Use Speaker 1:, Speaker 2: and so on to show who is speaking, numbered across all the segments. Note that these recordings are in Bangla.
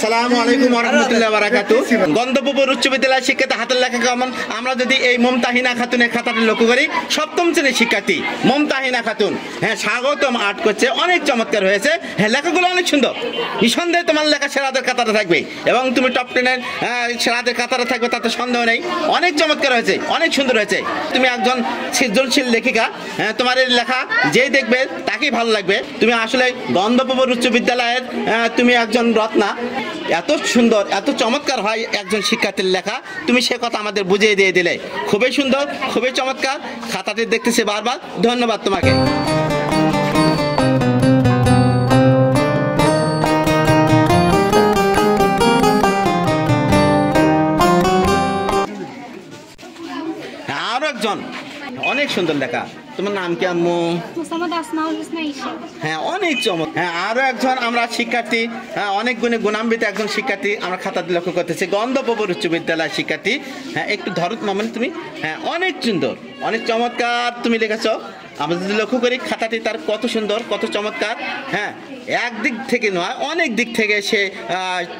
Speaker 1: আসসালামু আলাইকুম ওয়া রাহমাতুল্লাহি ওয়া বারাকাতুহু। গন্ধপুর উচ্চ বিদ্যালয়ের শিক্ষার্থী হাতের লেখা কেমন? আমরা যদি এই মমতাহিনা খাতুনের খাতাটি লক্ষ্য করি, সপ্তম শ্রেণীর শিক্ষার্থী মমতাহিনা খাতুন, হ্যাঁ স্বাগতম আর্ট করছে, অনেক চমৎকার হয়েছে। হ্যাঁ লেখাগুলো অনেক সুন্দর, নিঃসন্দেহে তোমার লেখা সেরাদের কাতারে থাকবে এবং তুমি টপ 10-এর সেরাদের কাতারে থাকবে, তাতে সন্দেহ নেই। অনেক চমৎকার হয়েছে, অনেক সুন্দর হয়েছে। তুমি একজন সৃজনশীল লেখিকা, হ্যাঁ তোমার এই লেখা যেই দেখবে তাকেই ভালো লাগবে। তুমি আসলে গন্ধপুর উচ্চ বিদ্যালয়ের তুমি একজন রত্না। এত সুন্দর, এত চমৎকার হয় একজন শিক্ষার্থীর লেখা, তুমি সে কথা আমাদের বুঝিয়ে দিয়ে দিলে। খুবই সুন্দর, খুবই চমৎকার। খাতাটি দেখতেছি বারবার, ধন্যবাদ তোমাকে। আরো একজন অনেক সুন্দর লেখা, তোমার নাম কি আম্মু? হ্যাঁ অনেক চমক। হ্যাঁ আরো একজন আমরা শিক্ষার্থী, হ্যাঁ অনেক গুণে গুণান্বিত একজন শিক্ষার্থী আমরা খাতাতে লক্ষ্য করতেছি, গন্ধপুর উচ্চ বিদ্যালয়ের শিক্ষার্থী। হ্যাঁ একটু ধরো মামনি তুমি। হ্যাঁ অনেক সুন্দর, অনেক চমৎকার তুমি লিখেছো। আমরা যদি লক্ষ্য করি খাতাটি তার কত সুন্দর, কত চমৎকার। হ্যাঁ একদিক থেকে নয়, অনেক দিক থেকে সে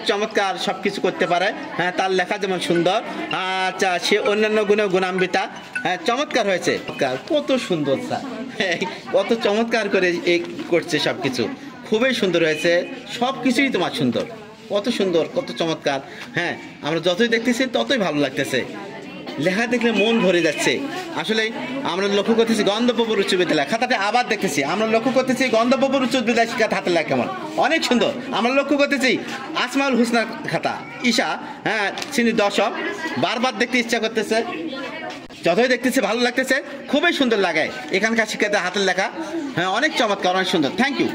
Speaker 1: চমৎকার সব কিছু করতে পারে। হ্যাঁ তার লেখা যেমন সুন্দর, আচ্ছা সে অন্যান্য গুণেও গুণান্বিতা। হ্যাঁ চমৎকার হয়েছে, কত সুন্দর স্যার, কত চমৎকার করে এই করছে সব কিছু, খুবই সুন্দর হয়েছে। সব কিছুই তোমার সুন্দর, কত সুন্দর, কত চমৎকার। হ্যাঁ আমরা যতই দেখতেছি ততই ভালো লাগতেছে, লেখা দেখলে মন ভরে যাচ্ছে। আসলে আমরা লক্ষ্য করতেছি গন্ধপুর উচ্চ বিদ্যালয় খাতাটা আবার দেখতেছি, আমরা লক্ষ্য করতেছি গন্ধপুর উচ্চ বিদ্যালয় শিক্ষা হাতের লেখা কেমন, অনেক সুন্দর। আমরা লক্ষ্য করতেছি আসমাউল হুসনার খাতা ঈশা, হ্যাঁ শ্রেণী 10, বারবার দেখতে ইচ্ছা করতেছে, যতই দেখতেছি ভালো লাগতেছে, খুবই সুন্দর লাগে এখানকার শিক্ষার্থীদের হাতের লেখা। হ্যাঁ অনেক চমৎকার, অনেক সুন্দর। থ্যাংক ইউ,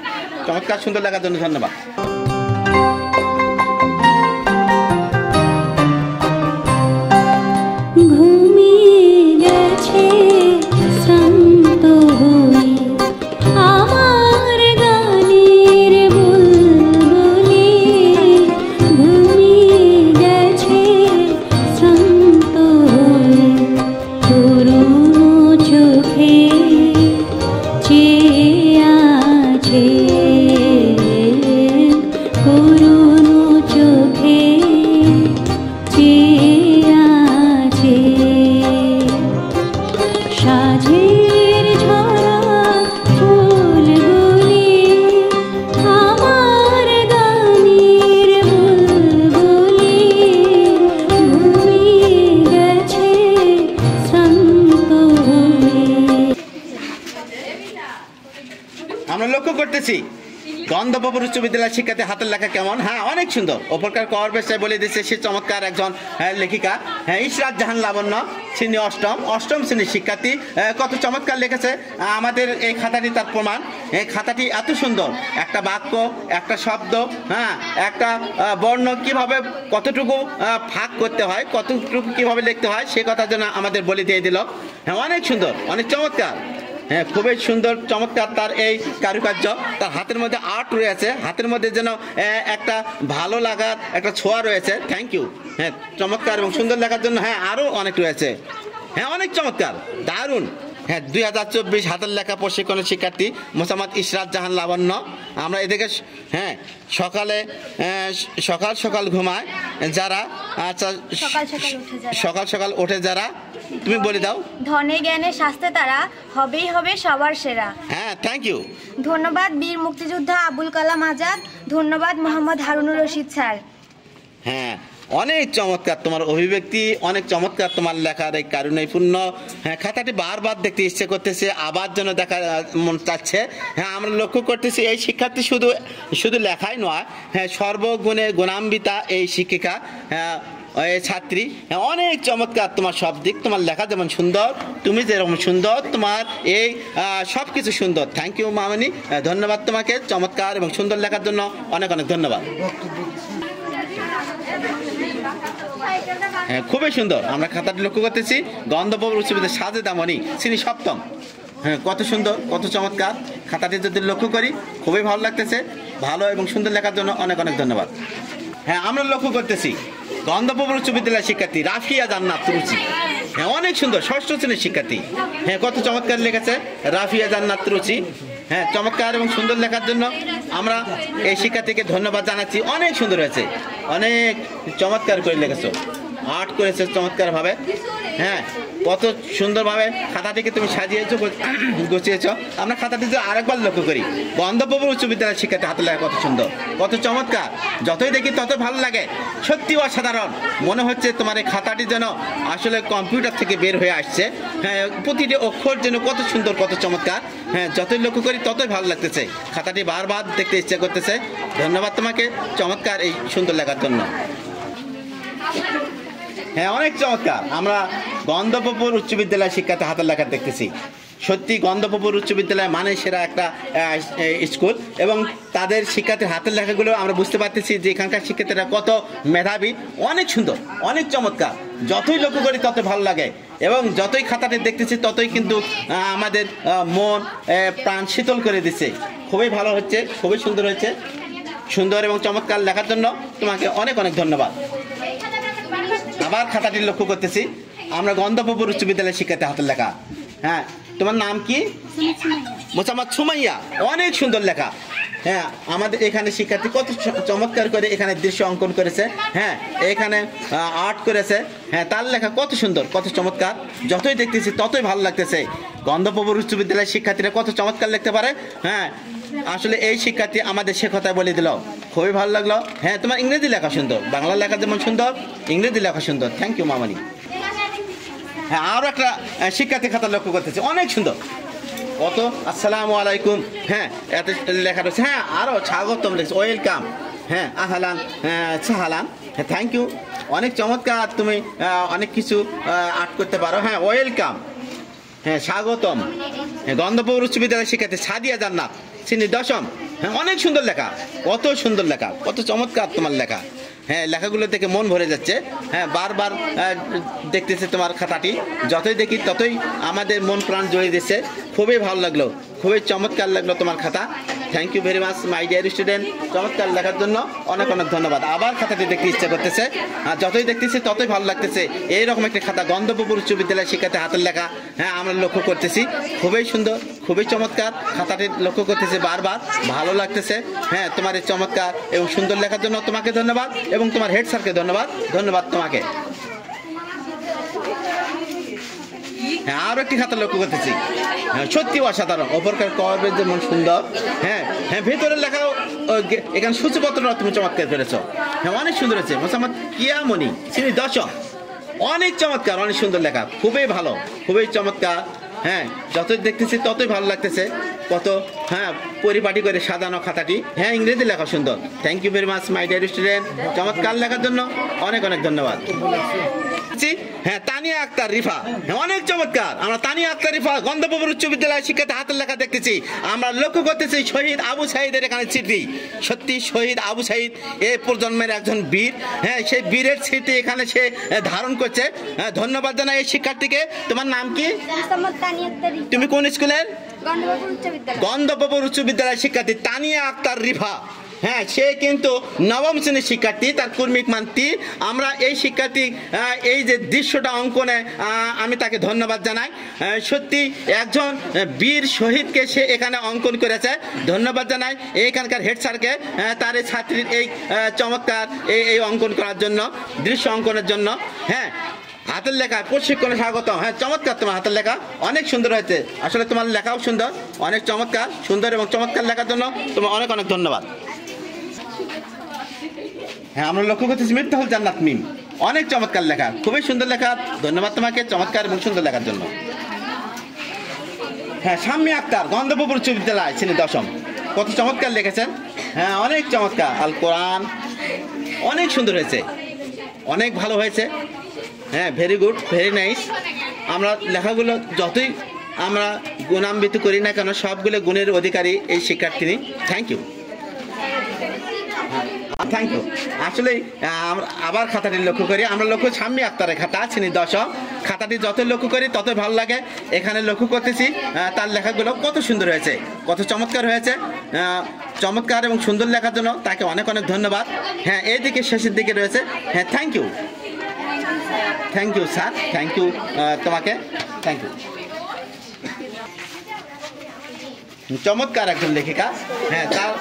Speaker 1: চমৎকার সুন্দর লেখার জন্য ধন্যবাদ। আমরা লক্ষ্য করতেছি গন্ধপুর উচ্চ বিদ্যালয়ের শিক্ষার্থী হাতের লেখা কেমন। হ্যাঁ অনেক সুন্দর, ওপরকার কভার পেজটায় বলে দিচ্ছে সে চমৎকার একজন লেখিকা। হ্যাঁ ইশরাত জাহান লাবণ্য, শ্রেণী 8ম শ্রেণীর শিক্ষার্থী, কত চমৎকার লিখেছে। আমাদের এই খাতাটি তার প্রমাণ। এই খাতাটি এত সুন্দর, একটা বাক্য, একটা শব্দ, হ্যাঁ একটা বর্ণ কিভাবে কতটুকু ফাঁক করতে হয়, কতটুকু কিভাবে লিখতে হয় সে কথার জন্য আমাদের বলে দিয়ে দিল। হ্যাঁ অনেক সুন্দর, অনেক চমৎকার। হ্যাঁ খুবই সুন্দর চমৎকার তার এই কারুকার্য। তার হাতের মধ্যে আর্ট রয়েছে, হাতের মধ্যে যেন একটা ভালো লাগার একটা ছোঁয়া রয়েছে। Thank you. হ্যাঁ চমৎকার এবং সুন্দর লেখার জন্য হ্যাঁ আরও অনেক রয়েছে। হ্যাঁ অনেক চমৎকার, দারুণ। হ্যাঁ 2024 হাতের লেখা প্রশিক্ষণের শিক্ষার্থী মোসাম্মদ ইশরাত জাহান লাবণ্য। আমরা এদিকে হ্যাঁ সকালে সকাল সকাল ঘুমায় যারা, আচ্ছা সকাল সকাল ওঠে যারা, তুমি বলে দাও।
Speaker 2: ধনে জ্ঞানে স্বাস্থ্যে তারা হবেই হবে সবার সেরা।
Speaker 1: হ্যাঁ থ্যাংক ইউ।
Speaker 2: ধন্যবাদ বীর মুক্তিযোদ্ধা আবুল কালাম আজাদ, ধন্যবাদ মোহাম্মদ হারুনুর রশিদ স্যার।
Speaker 1: হ্যাঁ অনেক চমৎকার তোমার অভিব্যক্তি, অনেক চমৎকার তোমার লেখার এই কারুণ্যপূর্ণ। হ্যাঁ খাতাটি বারবার দেখতে ইচ্ছে করতেছে, আবার যেন দেখা মন চাচ্ছে। হ্যাঁ আমরা লক্ষ্য করতেছি এই শিক্ষার্থী শুধু লেখাই নয়, হ্যাঁ সর্বগুণে গুণান্বিতা এই শিক্ষিকা, হ্যাঁ এই ছাত্রী। হ্যাঁ অনেক চমৎকার তোমার সব দিক, তোমার লেখা যেমন সুন্দর, তুমি যেরকম সুন্দর, তোমার এই সব কিছু সুন্দর। থ্যাংক ইউ মামনি, ধন্যবাদ তোমাকে চমৎকার এবং সুন্দর লেখার জন্য, অনেক অনেক ধন্যবাদ। হ্যাঁ খুবই সুন্দর, আমরা খাতাটি লক্ষ্য করতেছি গন্ধপুর উচ্চ বিদ্যালয় সাজেদা মনি, শ্রেণী 7ম। হ্যাঁ কত সুন্দর, কত চমৎকার খাতাটি যদি লক্ষ্য করি, খুবই ভালো লাগতেছে। ভালো এবং সুন্দর লেখার জন্য অনেক অনেক ধন্যবাদ। হ্যাঁ আমরা লক্ষ্য করতেছি গন্ধপুর উচ্চ বিদ্যালয়ের শিক্ষার্থী রাফিয়া জান্নাত রুচি। হ্যাঁ অনেক সুন্দর, 6ষ্ঠ শ্রেণীর শিক্ষার্থী। হ্যাঁ কত চমৎকার লিখেছে রাফিয়া জান্নাত রুচি। হ্যাঁ চমৎকার এবং সুন্দর লেখার জন্য আমরা এই শিক্ষার্থীকে ধন্যবাদ জানাচ্ছি, অনেক সুন্দর হয়েছে। অনেক চমৎকার করে লিখেছো, আর্ট করেছো চমৎকারভাবে। হ্যাঁ, কত সুন্দরভাবে খাতাটিকে তুমি সাজিয়েছো, গুছিয়েছো। আমরা খাতাটি যদি আরেকবার লক্ষ্য করি, গন্ধর্বপুর উচ্চ বিদ্যালয়ের শিক্ষার্থী হাতের লেখা কত সুন্দর, কত চমৎকার, যতই দেখি তত ভালো লাগে। সত্যি অসাধারণ, মনে হচ্ছে তোমার এই খাতাটি যেন আসলে কম্পিউটার থেকে বের হয়ে আসছে। হ্যাঁ, প্রতিটি অক্ষর যেন কত সুন্দর, কত চমৎকার। হ্যাঁ, যতই লক্ষ্য করি ততই ভালো লাগতেছে, খাতাটি বারবার দেখতে ইচ্ছা করতেছে। ধন্যবাদ তোমাকে চমৎকার এই সুন্দর লেখার জন্য। হ্যাঁ, অনেক চমৎকার। আমরা গন্ধর্বপুর উচ্চ বিদ্যালয়ের শিক্ষার্থী হাতের লেখা দেখতেছি। সত্যি গন্ধর্বপুর উচ্চ বিদ্যালয় মানে সেরা একটা স্কুল, এবং তাদের শিক্ষার্থীর হাতের লেখাগুলো আমরা বুঝতে পারতেছি যে এখানকার শিক্ষার্থীরা কত মেধাবী, অনেক সুন্দর, অনেক চমৎকার। যতই লক্ষ্য করি তত ভালো লাগে, এবং যতই খাতাটি দেখতেছি ততই কিন্তু আমাদের মন প্রাণ শীতল করে দিচ্ছে। খুবই ভালো হচ্ছে, খুবই সুন্দর হয়েছে। সুন্দর এবং চমৎকার লেখার জন্য তোমাকে অনেক অনেক ধন্যবাদ। আবার খাতাটি লক্ষ্য করতেছি, আমরা গন্ধর্বপুর উচ্চ বিদ্যালয়ের শিক্ষার্থী হাতের লেখা। হ্যাঁ, তোমার নাম কি? মোসাম্মদ সুমাইয়া। অনেক সুন্দর লেখা। হ্যাঁ, আমাদের এখানে শিক্ষার্থী কত চমৎকার করে এখানে দৃশ্য অঙ্কন করেছে। হ্যাঁ, এখানে আর্ট করেছে। হ্যাঁ, তার লেখা কত সুন্দর, কত চমৎকার। যতই দেখতেছি ততই ভালো লাগতেছে। গন্ধর্বপুর উচ্চ বিদ্যালয়ের শিক্ষার্থীরা কত চমৎকার লিখতে পারে। হ্যাঁ, আসলে এই শিক্ষার্থী আমাদের সে কথায় বলে দিল, খুবই ভালো লাগলো। হ্যাঁ, তোমার ইংরেজি লেখা সুন্দর, বাংলা লেখা যেমন সুন্দর, ইংরেজি লেখা সুন্দর। থ্যাংক ইউ মামনি। হ্যাঁ, আরও একটা শিক্ষার্থী খাতা লক্ষ্য করতেছি, অনেক সুন্দর। কত আসসালামু আলাইকুম। হ্যাঁ, এত লেখা রয়েছে। হ্যাঁ, আরও স্বাগতম লিখছে, ওয়েলকাম। হ্যাঁ, আহলান, সাহালান। হ্যাঁ, থ্যাংক ইউ। অনেক চমৎকার, তুমি অনেক কিছু আর্ট করতে পারো। হ্যাঁ, ওয়েলকাম। হ্যাঁ, স্বাগতম। হ্যাঁ, গন্ধর্বপুর উচ্চ বিদ্যালয়ের শিক্ষার্থী সাদিয়া জান্নাত, শ্রেণী 10ম। হ্যাঁ, অনেক সুন্দর লেখা, কত সুন্দর লেখা, কত চমৎকার তোমার লেখা। হ্যাঁ, লেখাগুলো থেকে মন ভরে যাচ্ছে। হ্যাঁ, বারবার দেখতেছে তোমার খাতাটি, যতই দেখি ততই আমাদের মন প্রাণ জড়িয়ে দিচ্ছে। খুবই ভালো লাগলো, খুবই চমৎকার লাগলো তোমার খাতা। Thank you very much my dear student, চমৎকার লেখার জন্য অনেক অনেক ধন্যবাদ। আবার খাতাটি দেখতে ইচ্ছা করতেছে, আর যতই দেখতেছি ততই ভালো লাগতেছে। এইরকম একটা খাতা গন্ধর্বপুর উচ্চ বিদ্যালয়ের শিক্ষার্থী হাতের লেখা। হ্যাঁ, আমরা লক্ষ্য করতেছি, খুবই সুন্দর, খুবই চমৎকার। খাতাটি লক্ষ্য করতেছি বারবার, ভালো লাগতেছে। হ্যাঁ, তোমার এই চমৎকার এবং সুন্দর লেখার জন্য তোমাকে ধন্যবাদ, এবং তোমার হেড স্যারকে ধন্যবাদ। ধন্যবাদ তোমাকে। হ্যাঁ, আরও একটি খাতা লক্ষ্য করতেছি। হ্যাঁ, সত্যি অসাধারণ, ওপরকার কভার যেমন সুন্দর। হ্যাঁ হ্যাঁ, ভেতরের লেখাও, এখানে সূচিপত্রটা তুমি চমৎকার করেছো। হ্যাঁ, অনেক সুন্দর হয়েছে। মোসাম্মদ কিয়ামণি, শ্রেণী 10ম। অনেক চমৎকার, অনেক সুন্দর লেখা, খুবই ভালো, খুবই চমৎকার। হ্যাঁ, যতই দেখতেছি ততই ভালো লাগতেছে। কত হ্যাঁ পরিপাটি করে সাজানো খাতাটি। হ্যাঁ, ইংরেজি লেখা সুন্দর। Thank you very much my dear student, চমৎকার লেখার জন্য অনেক অনেক ধন্যবাদ। হ্যাঁ, তানিয়া আক্তার রিফা। হ্যাঁ, অনেক চমৎকার। আমরা তানিয়া আক্তার রিফা গন্ধর্বপুর উচ্চ বিদ্যালয়ের শিক্ষার্থী হাতের লেখা দেখতেছি। আমরা লক্ষ্য করতেছি শহীদ আবু সাইদের এখানে স্মৃতি। সত্যি শহীদ আবু সাইদ এই প্রজন্মের একজন বীর। হ্যাঁ, সেই বীরের স্মৃতি এখানে সে ধারণ করছে। হ্যাঁ, ধন্যবাদ জানাই এই শিক্ষার্থীকে। তোমার নাম কি? তুমি কোন স্কুলের? গন্ধর্বপুর উচ্চ বিদ্যালয়ের শিক্ষার্থী তানিয়া আক্তার রিফা। হ্যাঁ, সে কিন্তু 9ম শ্রেণীর শিক্ষার্থী, তার কর্মিক মান 3। আমরা এই শিক্ষার্থী এই যে দৃশ্যটা অঙ্কনে আমি তাকে ধন্যবাদ জানাই। সত্যি একজন বীর শহীদকে সে এখানে অঙ্কন করেছে। ধন্যবাদ জানাই এইখানকার হেড স্যারকে, তার এই ছাত্রীর এই চমৎকার এই অঙ্কন করার জন্য, দৃশ্য অঙ্কনের জন্য। হ্যাঁ, হাতের লেখা প্রশিক্ষণে স্বাগত। হ্যাঁ, চমৎকার, তোমার হাতের লেখা অনেক সুন্দর হয়েছে। আসলে তোমার লেখাও সুন্দর, অনেক চমৎকার, সুন্দর এবং চমৎকার লেখার জন্য তোমার অনেক অনেক ধন্যবাদ। হ্যাঁ, আমরা লক্ষ্য করতেছি মিফতাহুল জান্নাত মিম। অনেক চমৎকার লেখা, খুবই সুন্দর লেখা। ধন্যবাদ তোমাকে চমৎকার এবং সুন্দর লেখার জন্য। হ্যাঁ, শাম্মী আক্তার গন্ধর্বপুর উচ্চ বিদ্যালয়, শ্রেণী 10ম। কত চমৎকার লিখেছেন। হ্যাঁ, অনেক চমৎকার। আল কোরআন অনেক সুন্দর হয়েছে, অনেক ভালো হয়েছে। হ্যাঁ, ভেরি গুড, ভেরি নাইস। আমরা লেখাগুলো যতই আমরা গুণান্বিত করি না কেন, সবগুলো গুণের অধিকারী এই শিক্ষার্থী। Thank you, thank you. আসলে আমরা আবার খাতাটি লক্ষ্য করি, আমরা লক্ষ্য শাম্মী আক্তারের খাতা, শ্রেণী 10ম। খাতাটি যতই লক্ষ্য করি ততই ভালো লাগে। এখানে লক্ষ্য করতেছি তার লেখাগুলো কত সুন্দর হয়েছে, কত চমৎকার হয়েছে। চমৎকার এবং সুন্দর লেখার জন্য তাকে অনেক অনেক ধন্যবাদ। হ্যাঁ, এইদিকে শেষের দিকে রয়েছে। হ্যাঁ, thank you, thank you sir, thank you তোমাকে, থ্যাংক ইউ। চমৎকার একজন লেখিকা। হ্যাঁ, তার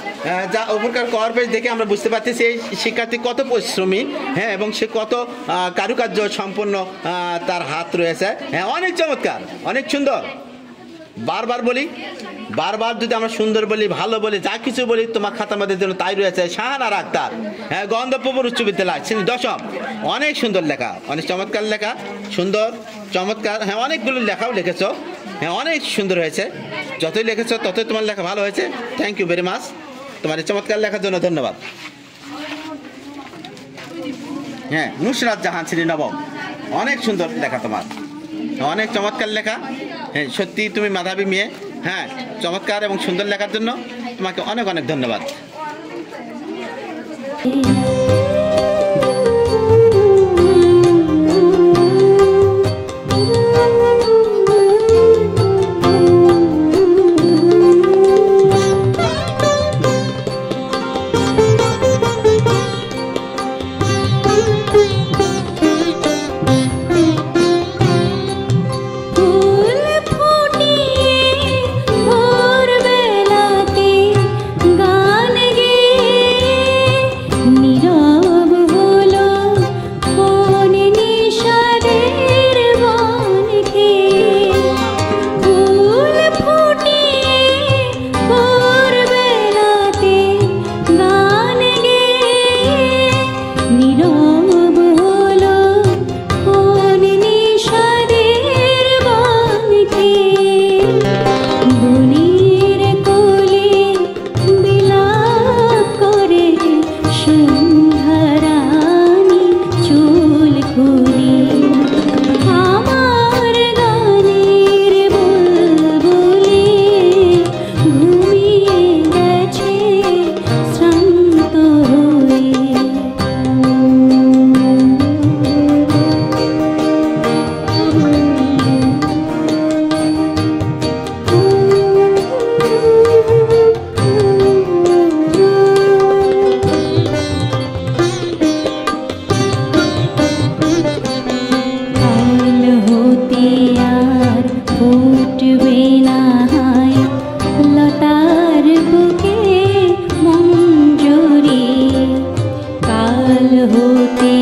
Speaker 1: যা উপরকার কভার পেজ দেখে আমরা বুঝতে পারছি সেই শিক্ষার্থী কত পরিশ্রমী, হ্যাঁ, এবং সে কত কারুকার্য সম্পন্ন তার হাত রয়েছে। হ্যাঁ, অনেক চমৎকার, অনেক সুন্দর। বারবার বলি, বারবার যদি আমরা সুন্দর বলি, ভালো বলি, যা কিছু বলি, তোমার খাতার মধ্যে জন্য তাই রয়েছে। শাহানারা আক্তার, হ্যাঁ, গন্ধপুর উচ্চ বিদ্যালয়, শ্রেণী দশম। অনেক সুন্দর লেখা, অনেক চমৎকার লেখা, সুন্দর চমৎকার। হ্যাঁ, অনেকগুলো লেখাও লিখেছো, হ্যাঁ, অনেক সুন্দর হয়েছে। যতই লিখেছো ততই তোমার লেখা ভালো হয়েছে। থ্যাংক ইউ ভেরি মাচ, তোমার এই চমৎকার লেখার জন্য ধন্যবাদ। হ্যাঁ, নুসরাত জাহান, শ্রেণী নবম। অনেক সুন্দর লেখা তোমার, অনেক চমৎকার লেখা। হ্যাঁ, সত্যি তুমি মেধাবী মেয়ে। হ্যাঁ, চমৎকার এবং সুন্দর লেখার জন্য তোমাকে অনেক অনেক ধন্যবাদ।
Speaker 3: होते